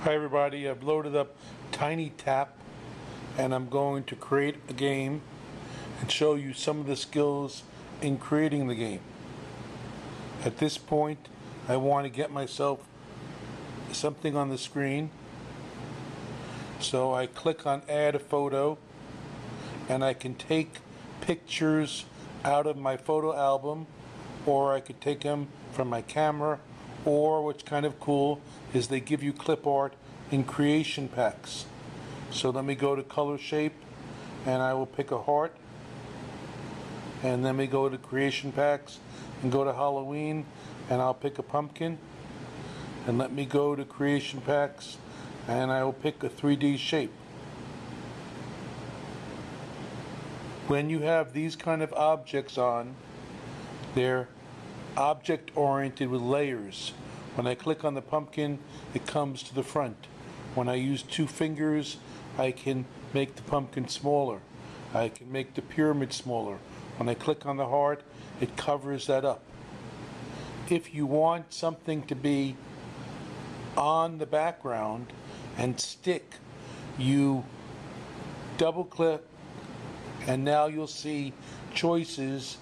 Hi everybody, I've loaded up Tinytap and I'm going to create a game and show you some of the skills in creating the game. At this point, I want to get myself something on the screen. So I click on add a photo and I can take pictures out of my photo album, or I could take them from my camera, or what's kind of cool is they give you clip art in creation packs. So let me go to color shape and I will pick a heart, and then we go to creation packs and go to Halloween and I'll pick a pumpkin, and let me go to creation packs and I will pick a 3D shape. When you have these kind of objects on, they're object oriented with layers. When I click on the pumpkin, it comes to the front. When I use two fingers, I can make the pumpkin smaller. I can make the pyramid smaller. When I click on the heart, it covers that up. If you want something to be on the background and stick, you double click and now you'll see choices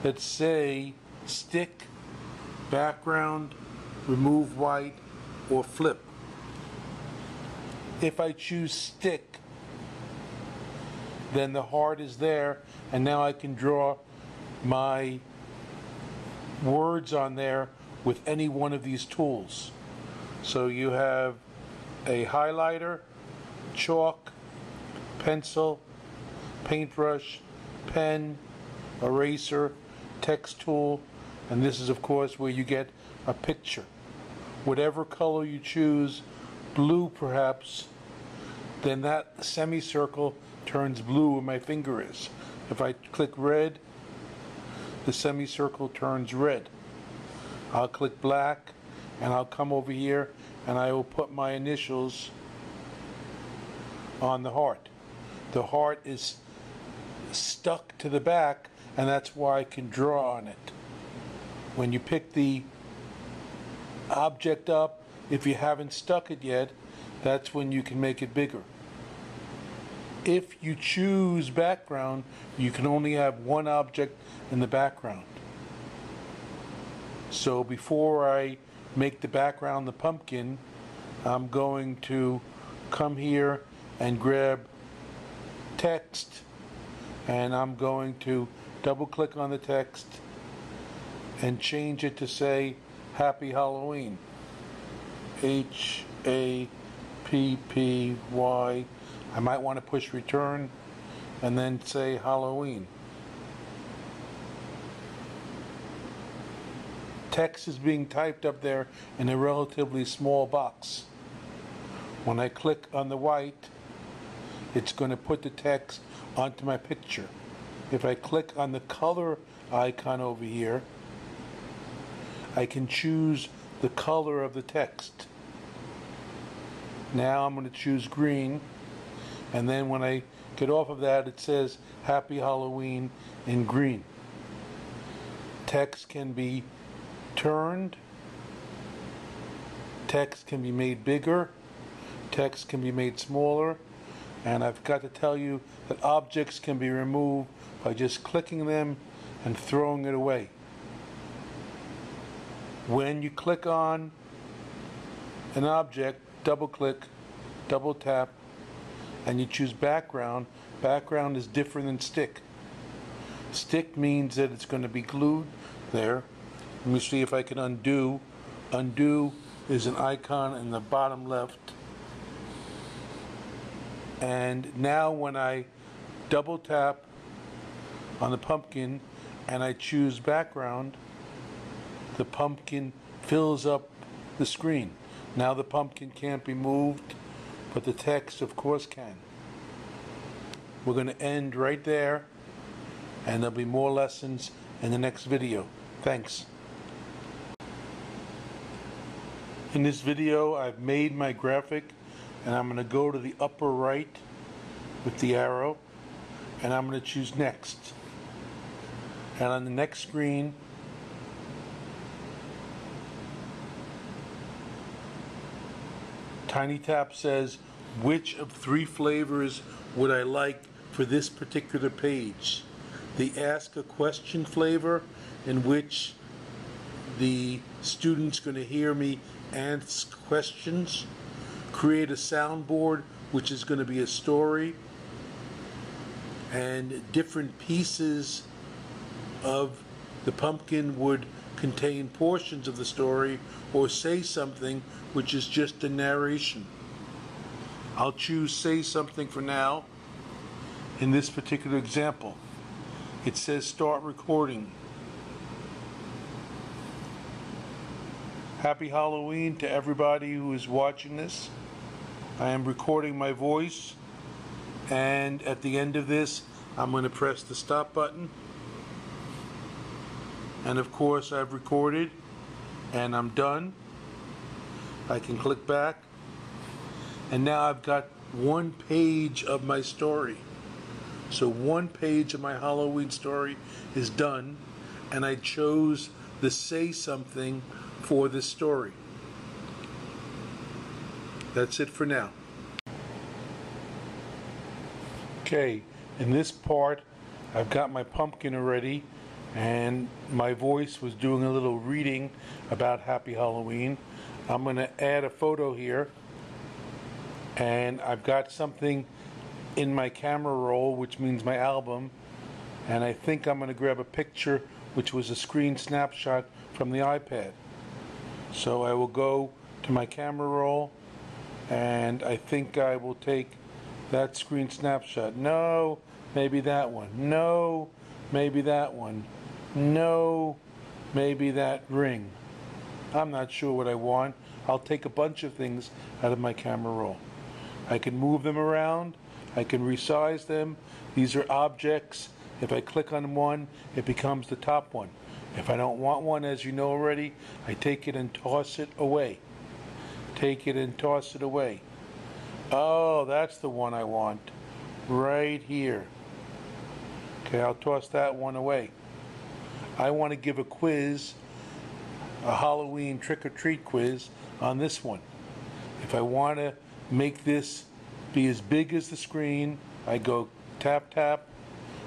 that say stick, background, remove white, or flip. If I choose stick, then the heart is there and now I can draw my words on there with any one of these tools. So you have a highlighter, chalk, pencil, paintbrush, pen, eraser, text tool, and this is of course where you get a picture. Whatever color you choose, blue perhaps, then that semicircle turns blue where my finger is. If I click red, the semicircle turns red. I'll click black and I'll come over here and I will put my initials on the heart. The heart is stuck to the back and that's why I can draw on it. When you pick the object up, if you haven't stuck it yet, that's when you can make it bigger. If you choose background, you can only have one object in the background. So before I make the background the pumpkin, I'm going to come here and grab text, and I'm going to double click on the text and change it to say Happy Halloween. H-A-P-P-Y. I might want to push return and then say Halloween. Text is being typed up there in a relatively small box. When I click on the white, it's going to put the text onto my picture. If I click on the color icon over here, I can choose the color of the text. Now I'm going to choose green, and then when I get off of that, it says Happy Halloween in green. Text can be turned, text can be made bigger, text can be made smaller, and I've got to tell you that objects can be removed by just clicking them and throwing it away. When you click on an object, double click, double tap, and you choose background, background is different than stick. Stick means that it's going to be glued there. Let me see if I can undo. Undo is an icon in the bottom left. And now when I double tap on the pumpkin and I choose background, the pumpkin fills up the screen. Now the pumpkin can't be moved, but the text of course can. We're going to end right there, and there'll be more lessons in the next video. Thanks. In this video, I've made my graphic, and I'm going to go to the upper right with the arrow, and I'm going to choose next. And on the next screen, Tinytap says, which of 3 flavors would I like for this particular page? The ask a question flavor, in which the student's going to hear me ask questions. Create a soundboard, which is going to be a story, and different pieces of the pumpkin would contain portions of the story, or say something, which is just a narration. I'll choose say something for now. In this particular example, it says start recording. Happy Halloween to everybody who is watching this. I am recording my voice, and at the end of this I'm going to press the stop button, and of course I've recorded and I'm done. I can click back, and now I've got 1 page of my story. So 1 page of my Halloween story is done, and I chose the say something for this story. That's it for now. Okay, in this part I've got my pumpkin already, and my voice was doing a little reading about Happy Halloween. I'm going to add a photo here, and I've got something in my camera roll, which means my album, and I think I'm going to grab a picture which was a screen snapshot from the iPad. So I will go to my camera roll, and I think I will take that screen snapshot. No, maybe that one. No, maybe that one. No, maybe that ring. I'm not sure what I want. I'll take a bunch of things out of my camera roll. I can move them around. I can resize them. These are objects. If I click on one, it becomes the top one. If I don't want one, as you know already, I take it and toss it away. Take it and toss it away. Oh, that's the one I want. Right here. Okay, I'll toss that one away. I want to give a quiz, a Halloween trick-or-treat quiz on this one. If I want to make this be as big as the screen, I go tap tap,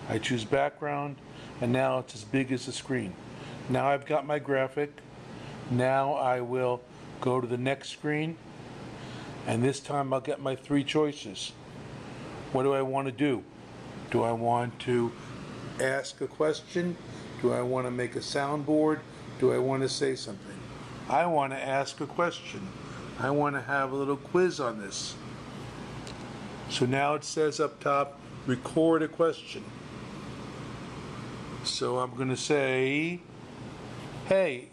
I choose background, and now it's as big as the screen. Now I've got my graphic. Now I will go to the next screen, and this time I'll get my 3 choices. What do I want to do? Do I want to ask a question? Do I want to make a soundboard? Do I want to say something? I want to ask a question. I want to have a little quiz on this. So now it says up top, record a question. So I'm going to say, hey,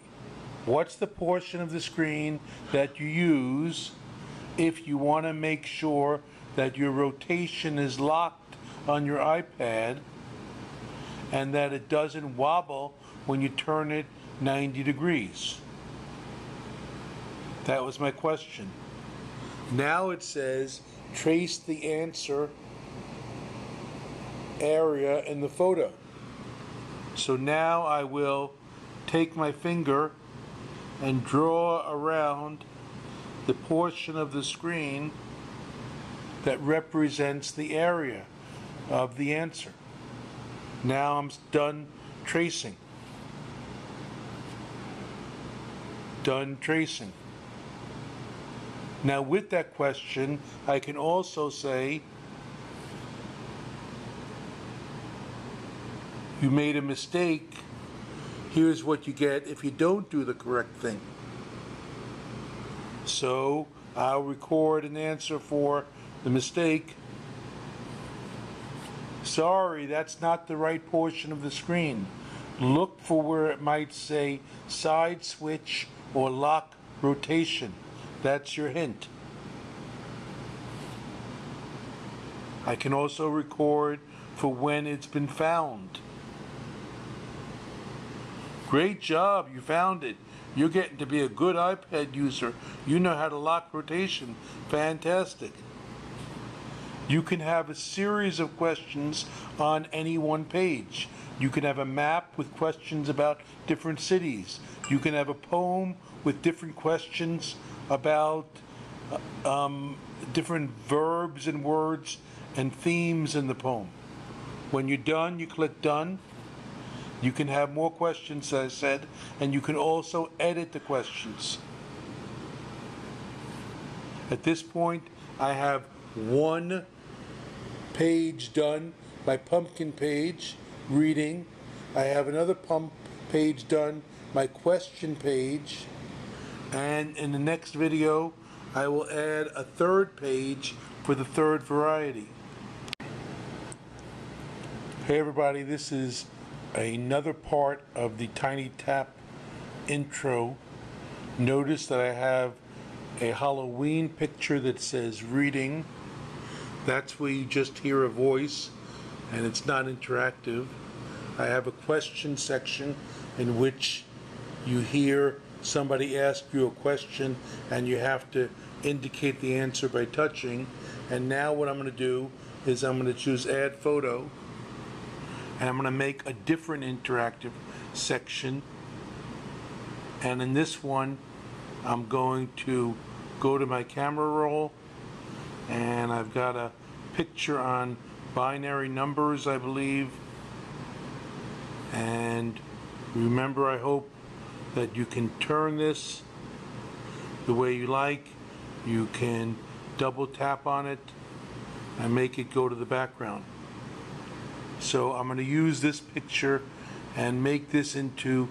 what's the portion of the screen that you use if you want to make sure that your rotation is locked on your iPad and that it doesn't wobble when you turn it 90 degrees? That was my question. Now it says, trace the answer area in the photo. So now I will take my finger and draw around the portion of the screen that represents the area of the answer. Now I'm done tracing. Done tracing. Now with that question, I can also say, you made a mistake. Here's what you get if you don't do the correct thing. So I'll record an answer for the mistake. Sorry, that's not the right portion of the screen. Look for where it might say side switch or lock rotation. That's your hint. I can also record for when it's been found. Great job, you found it. You're getting to be a good iPad user. You know how to lock rotation. Fantastic. You can have a series of questions on any one page. You can have a map with questions about different cities. You can have a poem with different questions about different verbs and words and themes in the poem. When you're done, you click done. You can have more questions, as I said, and you can also edit the questions. At this point, I have one page done, my pumpkin page, reading. I have another page done, my question page. And in the next video, I will add a third page for the third variety. Hey everybody, this is another part of the Tinytap intro. Notice that I have a Halloween picture that says reading. That's where you just hear a voice and it's not interactive. I have a question section in which you hear somebody ask you a question and you have to indicate the answer by touching. And now what I'm going to do is I'm going to choose add photo, and I'm going to make a different interactive section. And in this one I'm going to go to my camera roll, and I've got a picture on binary numbers, I believe. And remember, I hope that you can turn this the way you like. You can double tap on it and make it go to the background. So I'm going to use this picture and make this into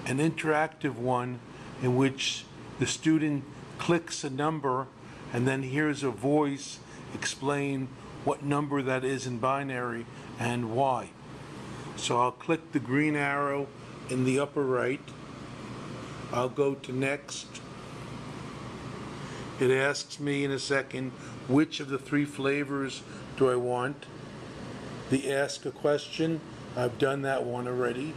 an interactive one in which the student clicks a number and then hears a voice explain what number that is in binary and why. So I'll click the green arrow in the upper right. I'll go to next. It asks me in a second which of the three flavors do I want. The ask a question, I've done that one already.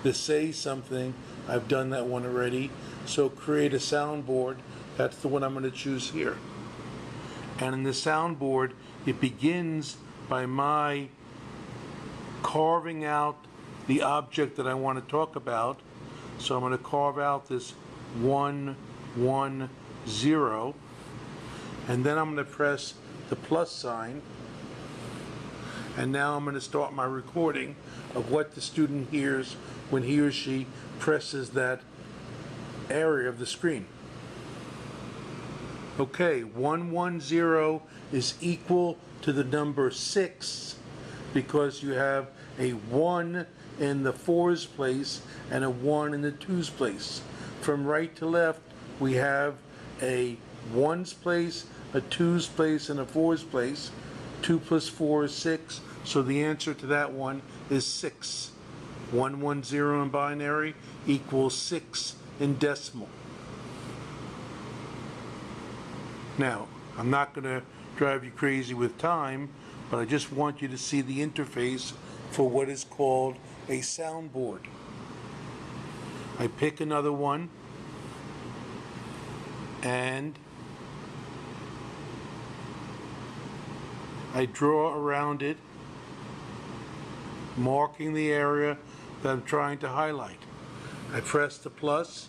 The say something, I've done that one already. So create a soundboard, that's the one I'm going to choose here. And in the soundboard, it begins by my carving out the object that I want to talk about. So I'm going to carve out this 1, 1, 0, and then I'm going to press the plus sign, and now I'm going to start my recording of what the student hears when he or she presses that area of the screen. Okay, 110 is equal to the number 6 because you have a 1 in the 4's place and a 1 in the 2's place. From right to left, we have a 1's place, a 2's place, and a 4's place. 2 plus 4 is 6, so the answer to that one is 6. 110 in binary equals 6 in decimal. Now, I'm not going to drive you crazy with time, but I just want you to see the interface for what is called a soundboard. I pick another one and I draw around it, marking the area that I'm trying to highlight. I press the plus,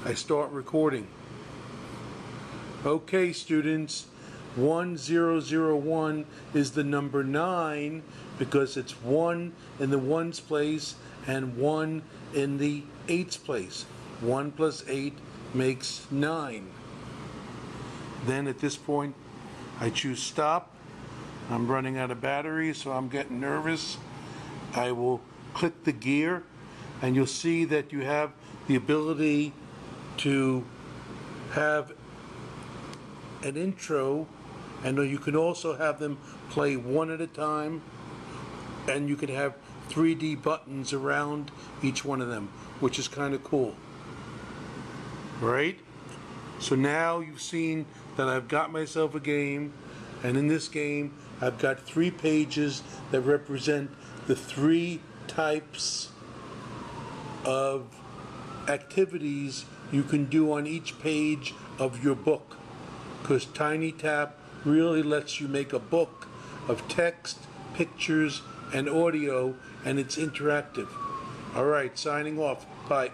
I start recording. Okay, students, 1001 is the number 9 because it's 1 in the 1's place and 1 in the 8's place. 1 plus 8 makes 9. Then at this point, I choose stop. I'm running out of battery, so I'm getting nervous. I will click the gear, and you'll see that you have the ability to have an intro, and you can also have them play one at a time, and you can have 3D buttons around each one of them, which is kind of cool. Right? So now you've seen that I've got myself a game, and in this game I've got 3 pages that represent the 3 types of activities you can do on each page of your book, because Tinytap really lets you make a book of text, pictures, and audio, and it's interactive. All right, signing off. Bye.